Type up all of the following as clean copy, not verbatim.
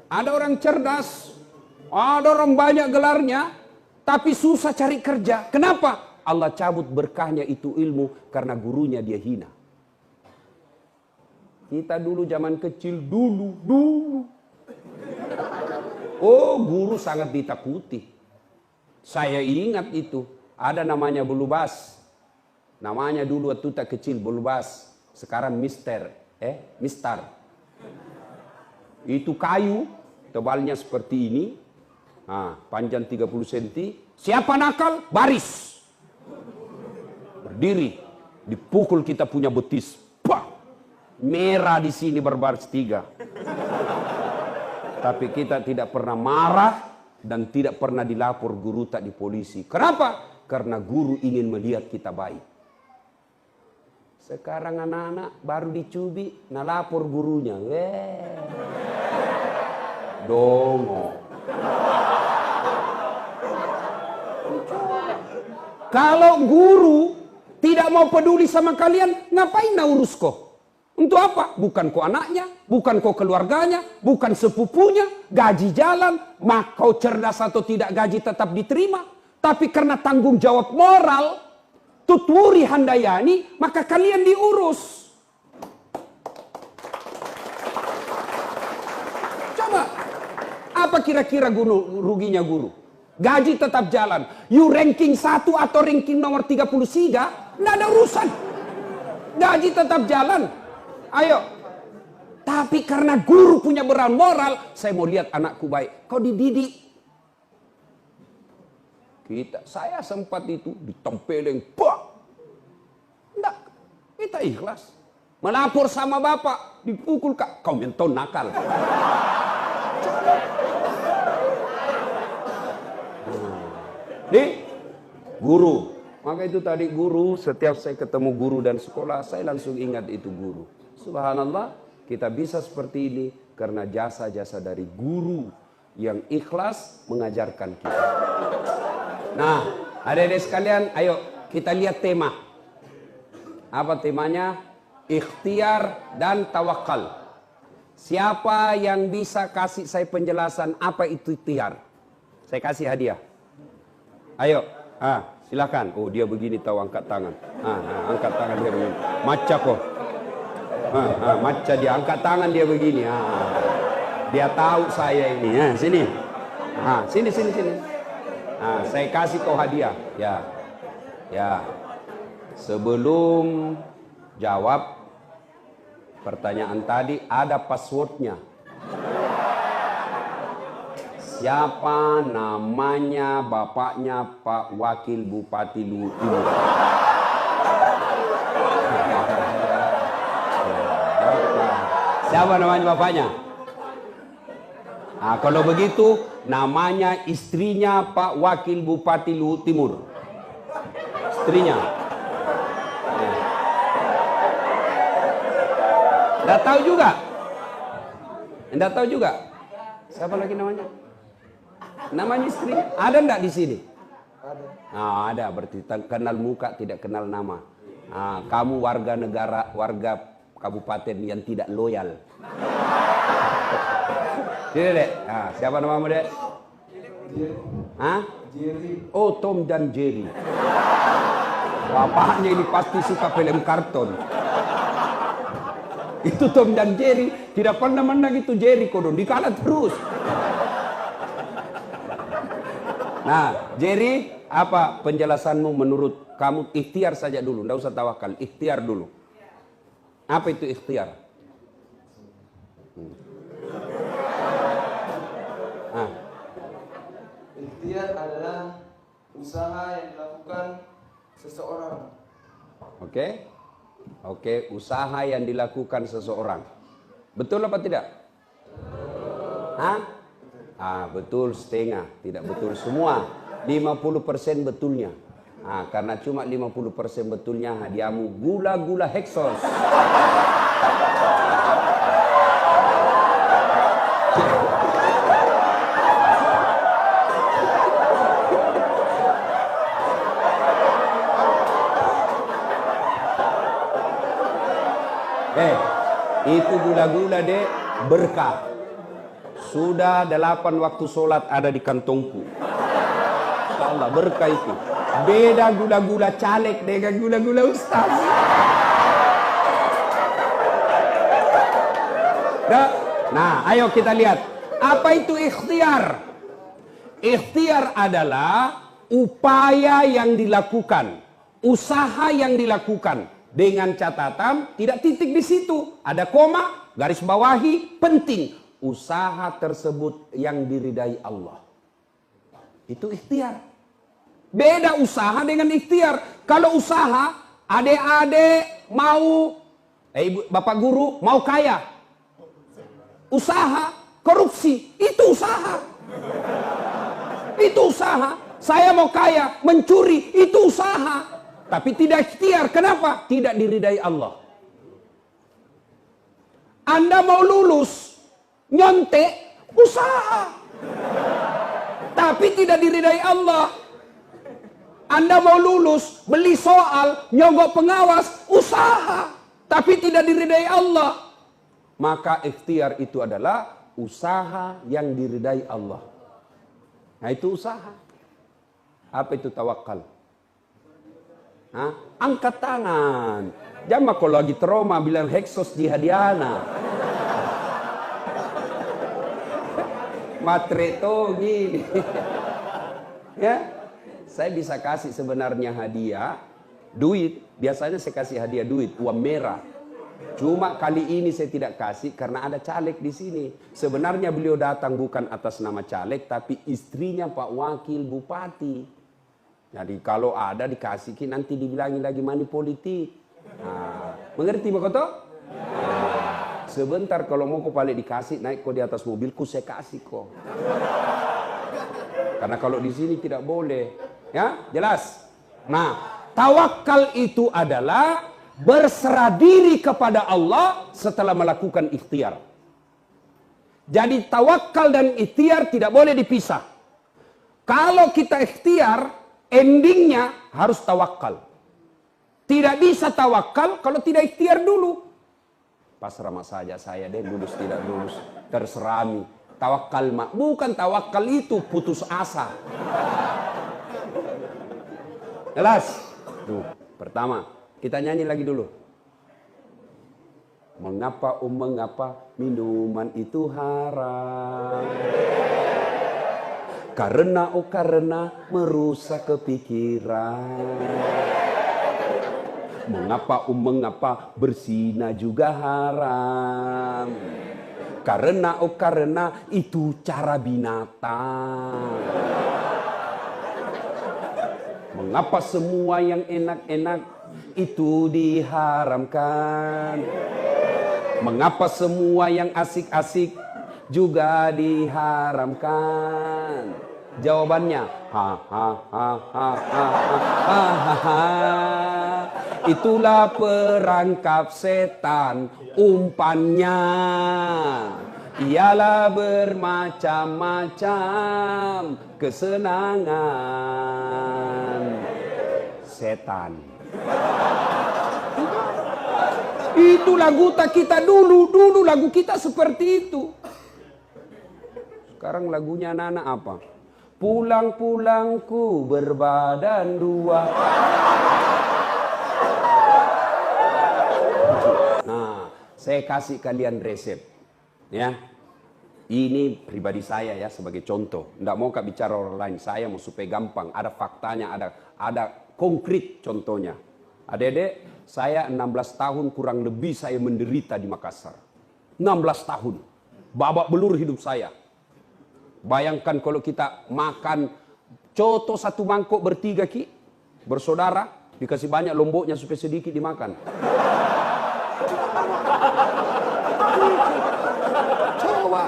Ada orang cerdas, ada orang banyak gelarnya, tapi susah cari kerja. Kenapa? Allah cabut berkahnya itu ilmu karena gurunya dia hina. Kita dulu zaman kecil, dulu. Oh, guru sangat ditakuti. Saya ingat itu, ada namanya Belubas. Namanya dulu waktu tak kecil Belubas. Sekarang Mistar. Itu kayu, tebalnya seperti ini. Panjang 30 cm. Siapa nakal? Baris. Berdiri. Dipukul kita punya betis. Bah! Merah di sini berbaris 3. Tapi kita tidak pernah marah dan tidak pernah dilapor guru tak di polisi. Kenapa? Karena guru ingin melihat kita baik. Sekarang anak-anak baru dicubi, nalapor gurunya. Dongo. Kalau guru tidak mau peduli sama kalian, ngapain urus kok? Untuk apa? Bukan kau anaknya, bukan kau keluarganya, bukan sepupunya, gaji jalan, mak kau cerdas atau tidak gaji tetap diterima. Tapi karena tanggung jawab moral, tuturi handayani, maka kalian diurus. Coba, apa kira-kira ruginya guru? Gaji tetap jalan. You ranking 1 atau ranking nomor 33, nggak ada urusan. Gaji tetap jalan. Ayo. Tapi karena guru punya beran moral, saya mau lihat anakku baik. Kau dididik. Saya sempat itu ditempeleng. Enggak. Kita ikhlas. Melapor sama bapak. Dipukul kak. Kau menton nakal. Nih, guru. Maka itu tadi guru, setiap saya ketemu guru dan sekolah, saya langsung ingat itu guru. Subhanallah, kita bisa seperti ini karena jasa-jasa dari guru yang ikhlas mengajarkan kita. Nah, adik-adik sekalian, ayo kita lihat tema. Apa temanya? Ikhtiar dan tawakal. Siapa yang bisa kasih saya penjelasan apa itu ikhtiar? Saya kasih hadiah. Ayo, silakan. Oh, dia begini tahu angkat tangan. Angkat tangan dia begini. Maca kok. Maca dia angkat tangan dia begini. Dia tahu saya ini. Sini. Sini. Saya kasih kau hadiah. Ya. Sebelum jawab pertanyaan tadi ada passwordnya. Siapa namanya bapaknya Pak Wakil Bupati Luwu Timur? Siapa namanya bapaknya? Kalau begitu namanya istrinya Pak Wakil Bupati Luwu Timur. Istrinya. Nggak tahu juga? Nggak tahu juga? Siapa lagi namanya? Namanya istri ada enggak di sini? Ada. Ada, berarti kenal muka tidak kenal nama. Kamu warga negara, warga kabupaten yang tidak loyal. Sini dek. Siapa namamu dek? Jerry. Oh, Tom dan Jerry. Bapaknya ini pasti suka film karton. Itu Tom dan Jerry. Tidak pernah menang itu Jerry kodon. Dikalah terus. Nah, Jerry, apa penjelasanmu menurut kamu? Ikhtiar saja dulu, tidak usah tawakal. Ikhtiar dulu. Apa itu ikhtiar? Ikhtiar adalah usaha yang dilakukan seseorang. Oke, usaha yang dilakukan seseorang. Betul apa tidak? Betul setengah, tidak betul semua. 50% betulnya. Karena cuma 50% betulnya hadiahmu gula-gula Hexos. Itu gula-gula dek berkah. Sudah 8 waktu sholat ada di kantongku. Allah berkah itu. Beda gula-gula caleg dengan gula-gula ustaz. Nah, ayo kita lihat. Apa itu ikhtiar? Ikhtiar adalah upaya yang dilakukan, usaha yang dilakukan dengan catatan tidak titik di situ, ada koma, garis bawahi, penting usaha tersebut yang diridai Allah. Itu ikhtiar. Beda usaha dengan ikhtiar. Kalau usaha, adik-adik mau, bapak guru mau kaya, usaha korupsi, itu usaha. Itu usaha. Saya mau kaya, mencuri, itu usaha. Tapi tidak ikhtiar. Kenapa? Tidak diridai Allah. Anda mau lulus, nyontek, usaha. Tapi tidak diridai Allah. Anda mau lulus, beli soal, nyogok pengawas, usaha. Tapi tidak diridai Allah. Maka ikhtiar itu adalah usaha yang diridai Allah. Nah itu usaha. Apa itu tawakal? Hah? Angkat tangan. Jangan kalau lagi trauma bilang heksos jihadiana. Matre to gini. Ya, saya bisa kasih sebenarnya hadiah duit. Biasanya saya kasih hadiah duit, uang merah. Cuma kali ini saya tidak kasih karena ada caleg di sini. Sebenarnya beliau datang bukan atas nama caleg, tapi istrinya Pak Wakil Bupati. Jadi kalau ada dikasih, nanti dibilangin lagi money politik. Nah, mengerti Pak Koto? Nah, sebentar kalau mau kau balik dikasih, naik kau di atas mobilku saya kasih kok. Karena kalau di sini tidak boleh, ya jelas. Nah, tawakal itu adalah berserah diri kepada Allah setelah melakukan ikhtiar. Jadi tawakal dan ikhtiar tidak boleh dipisah. Kalau kita ikhtiar, endingnya harus tawakal. Tidak bisa tawakal kalau tidak ikhtiar dulu. Pasrah saja saya deh, lulus tidak lulus, terserah mi. Tawakal mak, bukan tawakal itu putus asa. Jelas? Tuh, pertama. Kita nyanyi lagi dulu. Mengapa minuman itu haram? Karena merusak kepikiran. Mengapa berzina juga haram? Karena itu cara binatang. Mengapa semua yang enak-enak itu diharamkan? Mengapa semua yang asik-asik juga diharamkan? Jawabannya, itulah perangkap setan, umpannya ialah bermacam-macam kesenangan setan. Itu lagu kita dulu lagu kita seperti itu. Sekarang lagunya anak-anak apa? Pulang-pulangku berbadan dua. Nah, saya kasih kalian resep. Ya, ini pribadi saya ya sebagai contoh. Nggak mau kak bicara orang lain. Saya mau supaya gampang. Ada faktanya, ada konkret contohnya. Adik-adik, saya 16 tahun kurang lebih saya menderita di Makassar. 16 tahun. Babak belur hidup saya. Bayangkan kalau kita makan coto satu mangkok bertiga ki, bersaudara, dikasih banyak lomboknya supaya sedikit dimakan. Coba.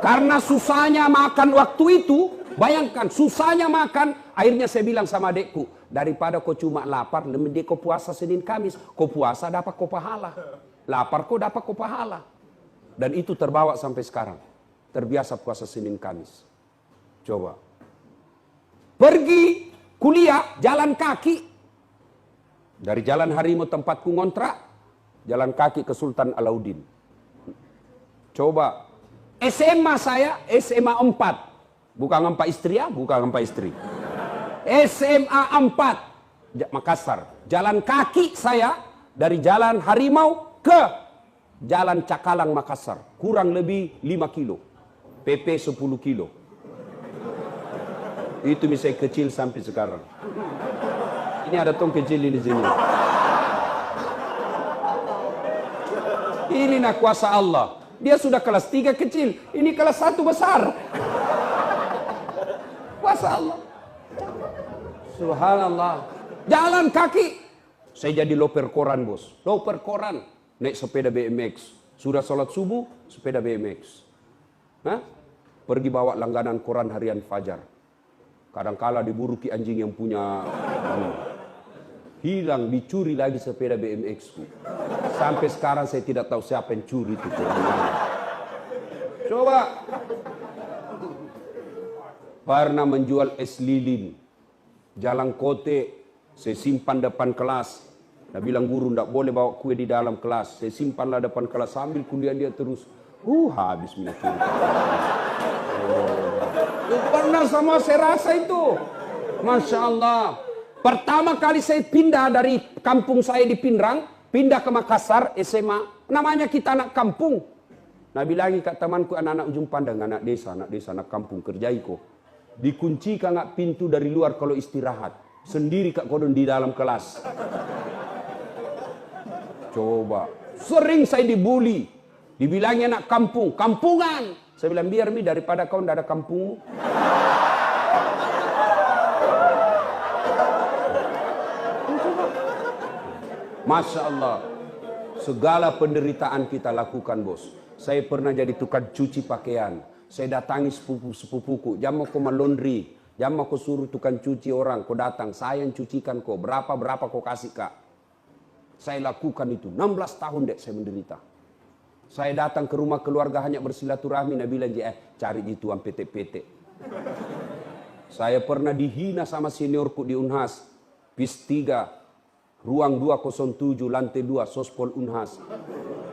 Karena susahnya makan waktu itu, bayangkan susahnya makan, akhirnya saya bilang sama adekku, daripada kau cuma lapar, lebih dia kau puasa Senin Kamis, kau puasa dapat kau pahala. Lapar kau dapat kau pahala. Dan itu terbawa sampai sekarang. Terbiasa puasa Senin Kamis. Coba. Pergi kuliah jalan kaki. Dari Jalan Harimau tempatku ngontrak, jalan kaki ke Sultan Alauddin. Coba. SMA saya, SMA 4. Bukan 4 istri ya, bukan 4 istri. SMA 4. Makassar. Jalan kaki saya dari Jalan Harimau ke Jalan Cakalang Makassar. Kurang lebih 5 kilo. PP 10 kilo. Itu misalnya kecil sampai sekarang. Ini ada tong kecil di sini. Ini nak kuasa Allah. Dia sudah kelas 3 kecil. Ini kelas 1 besar. Kuasa Allah. Subhanallah. Jalan kaki. Saya jadi loper koran, bos. Loper koran. Naik sepeda BMX. Sudah sholat subuh, sepeda BMX. Hah? Pergi bawa langganan koran harian Fajar. Kadangkala diburu ki anjing yang punya. Hilang, dicuri lagi sepeda BMX ku. Sampai sekarang saya tidak tahu siapa yang curi itu. Coba. Pernah menjual es lilin. Jalan kote. Saya simpan depan kelas. Dia bilang guru tidak boleh bawa kue di dalam kelas. Saya simpanlah depan kelas sambil kuliah dia terus. Habis minyak curi. Pernah sama saya rasa itu. Masya Allah. Pertama kali saya pindah dari kampung saya di Pindrang, pindah ke Makassar, SMA. Namanya kita anak kampung. Nah bilangi kak temanku anak-anak ujung pandang, anak desa, anak kampung, kerjai kok. Dikunci kak pintu dari luar kalau istirahat. Sendiri kak kodon di dalam kelas. Coba. Sering saya dibully. Dibilangnya anak kampung, kampungan. Saya bilang biar mi daripada kau tidak ada kampung. Masya Allah. Segala penderitaan kita lakukan bos. Saya pernah jadi tukang cuci pakaian. Saya datangi sepupuku. Jam mau laundry. Jam mau suruh tukang cuci orang. Kau datang. Saya yang cucikan kau. Berapa kau kasih kak. Saya lakukan itu. 16 tahun dek saya menderita. Saya datang ke rumah keluarga hanya bersilaturahmi. Nabi bilang, cari itu PT-PT. Saya pernah dihina sama seniorku di Unhas. PIS 3, ruang 207, lantai 2, Sospol Unhas.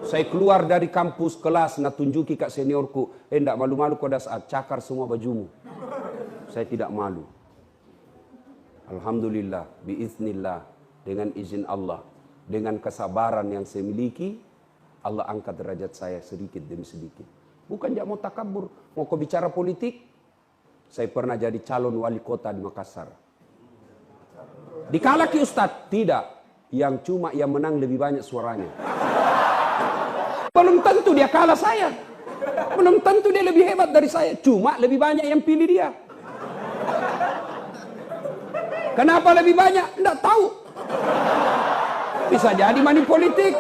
Saya keluar dari kampus kelas, nak tunjuki kak seniorku. Enggak malu-malu kau dah saat cakar semua bajumu. Saya tidak malu. Alhamdulillah, biiznillah, dengan izin Allah. Dengan kesabaran yang saya miliki, Allah angkat derajat saya sedikit demi sedikit. Bukan mau takabur, mau kau bicara politik. Saya pernah jadi calon wali kota di Makassar. Dikalaki Ustadz? Tidak. Yang cuma yang menang lebih banyak suaranya. Belum tentu dia kalah saya. Belum tentu dia lebih hebat dari saya. Cuma lebih banyak yang pilih dia. Kenapa lebih banyak? Tidak tahu. Bisa jadi money politik.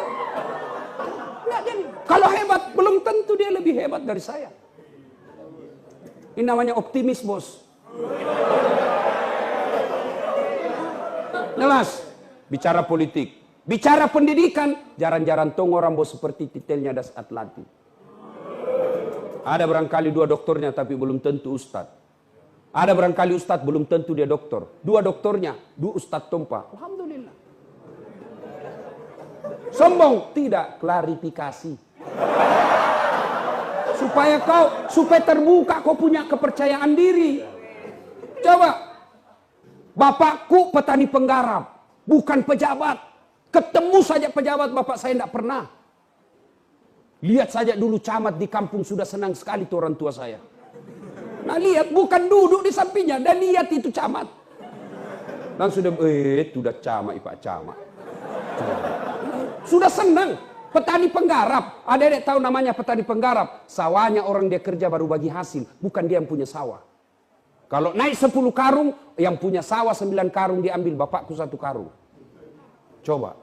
Kalau hebat, belum tentu dia lebih hebat dari saya. Ini namanya optimis, bos. Jelas. Bicara politik. Bicara pendidikan. Jarang-jarang tong orang bos seperti titelnya Das Atlati. Ada barangkali 2 doktornya tapi belum tentu ustadz. Ada barangkali ustadz belum tentu dia doktor. 2 doktornya, 2 ustadz tompa. Alhamdulillah. Sombong? Tidak. Klarifikasi. Supaya terbuka kau punya kepercayaan diri. Coba. Bapakku petani penggarap, bukan pejabat. Ketemu saja pejabat bapak saya tidak pernah. Lihat saja dulu camat di kampung sudah senang sekali tuh orang tua saya. Nah lihat, bukan duduk di sampingnya, dan lihat itu camat. Dan sudah, sudah camat, Pak Camat. Sudah senang. Petani penggarap. Ada tahu namanya petani penggarap. Sawahnya orang dia kerja baru bagi hasil. Bukan dia yang punya sawah. Kalau naik 10 karung, yang punya sawah 9 karung diambil. Bapakku 1 karung. Coba.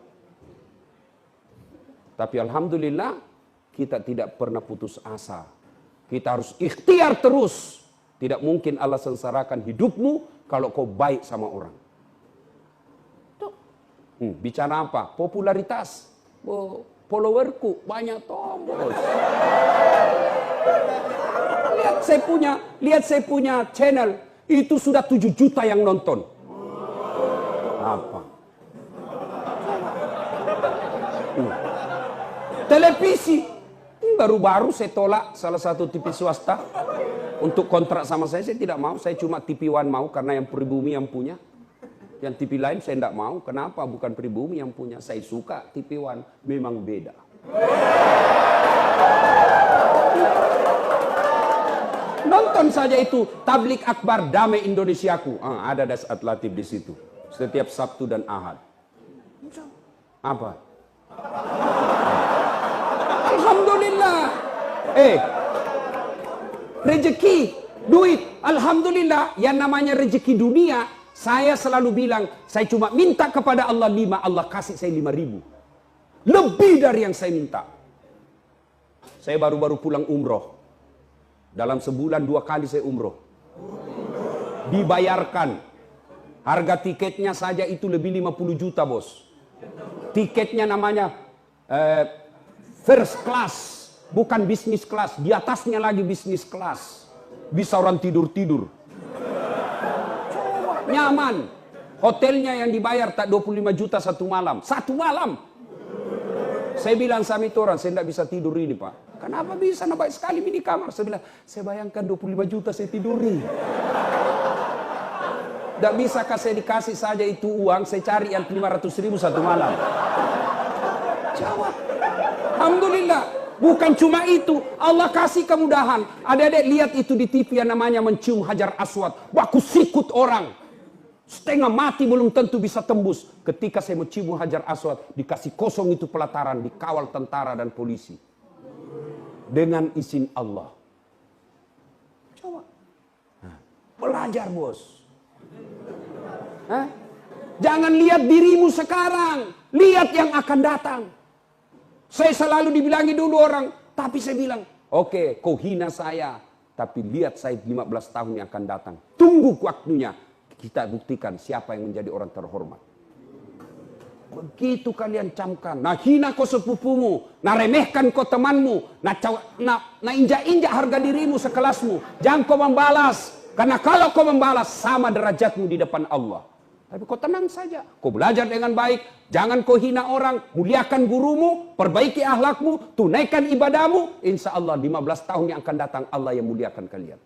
Tapi alhamdulillah, kita tidak pernah putus asa. Kita harus ikhtiar terus. Tidak mungkin Allah sengsarakan hidupmu kalau kau baik sama orang. Tuh. Bicara apa? Popularitas. Followerku banyak tombol. Lihat saya punya channel. Itu sudah 7 juta yang nonton. Apa? Televisi. baru-baru saya tolak salah satu TV swasta untuk kontrak sama saya tidak mau. Saya cuma TV One mau karena yang pribumi yang punya. Yang TV lain saya tidak mau. Kenapa? Bukan pribumi yang punya. Saya suka TV One, memang beda. Nonton saja itu Tablik Akbar Damai Indonesiaku. Ada Dasat Latif di situ. Setiap Sabtu dan Ahad. Apa? Alhamdulillah. Rezeki, duit. Alhamdulillah. Yang namanya rezeki dunia, saya selalu bilang, saya cuma minta kepada Allah 5, Allah kasih saya 5.000. Lebih dari yang saya minta. Saya baru-baru pulang umroh. Dalam sebulan 2 kali saya umroh. Dibayarkan. Harga tiketnya saja itu lebih 50 juta, bos. Tiketnya namanya first class, bukan business class. Di atasnya lagi business class. Bisa orang tidur-tidur. Nyaman. Hotelnya yang dibayar tak 25 juta 1 malam. 1 malam. Saya bilang sama itu orang, saya tidak bisa tidur ini, Pak. Kenapa bisa? Baik sekali ini kamar. Saya bilang, saya bayangkan 25 juta saya tidur ini. Tidak bisakah saya dikasih saja itu uang, saya cari yang 500.000 1 malam. Jawab. Alhamdulillah. Bukan cuma itu, Allah kasih kemudahan. Adik-adik lihat itu di TV yang namanya mencium Hajar Aswad. Baku sikut orang. Setengah mati belum tentu bisa tembus. Ketika saya mencium Hajar Aswad, dikasih kosong itu pelataran, dikawal tentara dan polisi. Dengan izin Allah. Coba. Belajar, bos. Jangan lihat dirimu sekarang. Lihat yang akan datang. Saya selalu dibilangi dulu orang. Tapi saya bilang, oke, kau hina saya. Tapi lihat saya 15 tahun yang akan datang. Tunggu waktunya. Kita buktikan siapa yang menjadi orang terhormat. Begitu kalian camkan. Nah hina kau sepupumu. Nah remehkan kau temanmu. Nah injak-injak harga dirimu sekelasmu. Jangan kau membalas. Karena kalau kau membalas sama derajatmu di depan Allah. Tapi kau tenang saja. Kau belajar dengan baik. Jangan kau hina orang. Muliakan gurumu. Perbaiki akhlakmu. Tunaikan ibadahmu. Insya Allah 15 tahun yang akan datang Allah yang muliakan kalian.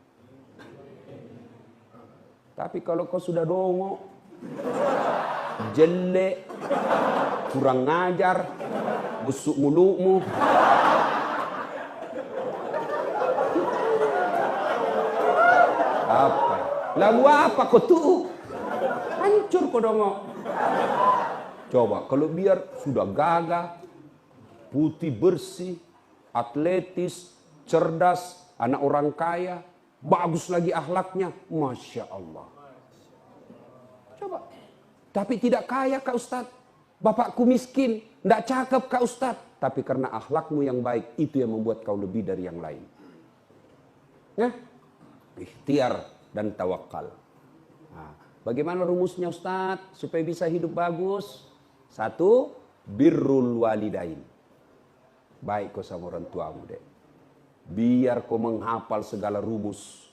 Tapi kalau kau sudah dongo, jelek, kurang ngajar, busuk mulutmu, apa? Lalu apa kau tuh? Hancur kau dongo. Coba kalau biar sudah gagah, putih bersih, atletis, cerdas, anak orang kaya, bagus lagi akhlaknya, Masya Allah. Coba. Tapi tidak kaya Kak Ustadz. Bapakku miskin, tidak cakep Kak Ustadz. Tapi karena akhlakmu yang baik, itu yang membuat kau lebih dari yang lain. Ya? Ikhtiar dan tawakal. Nah, bagaimana rumusnya Ustadz? Supaya bisa hidup bagus. 1, birrul walidain. Baik kau sama orang tuamu deh. Biar kau menghafal segala rumus.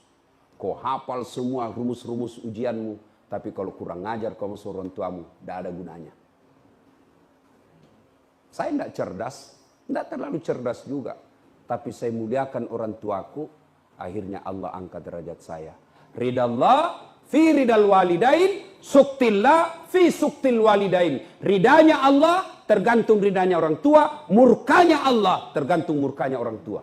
Kau hafal semua rumus-rumus ujianmu. Tapi kalau kurang ngajar kau sama orang tuamu, tidak ada gunanya. Saya tidak cerdas. Tidak terlalu cerdas juga. Tapi saya muliakan orang tuaku. Akhirnya Allah angkat derajat saya. Ridallah fi ridal walidain. Suktillah fi suktil walidain. Ridanya Allah tergantung ridanya orang tua. Murkanya Allah tergantung murkanya orang tua.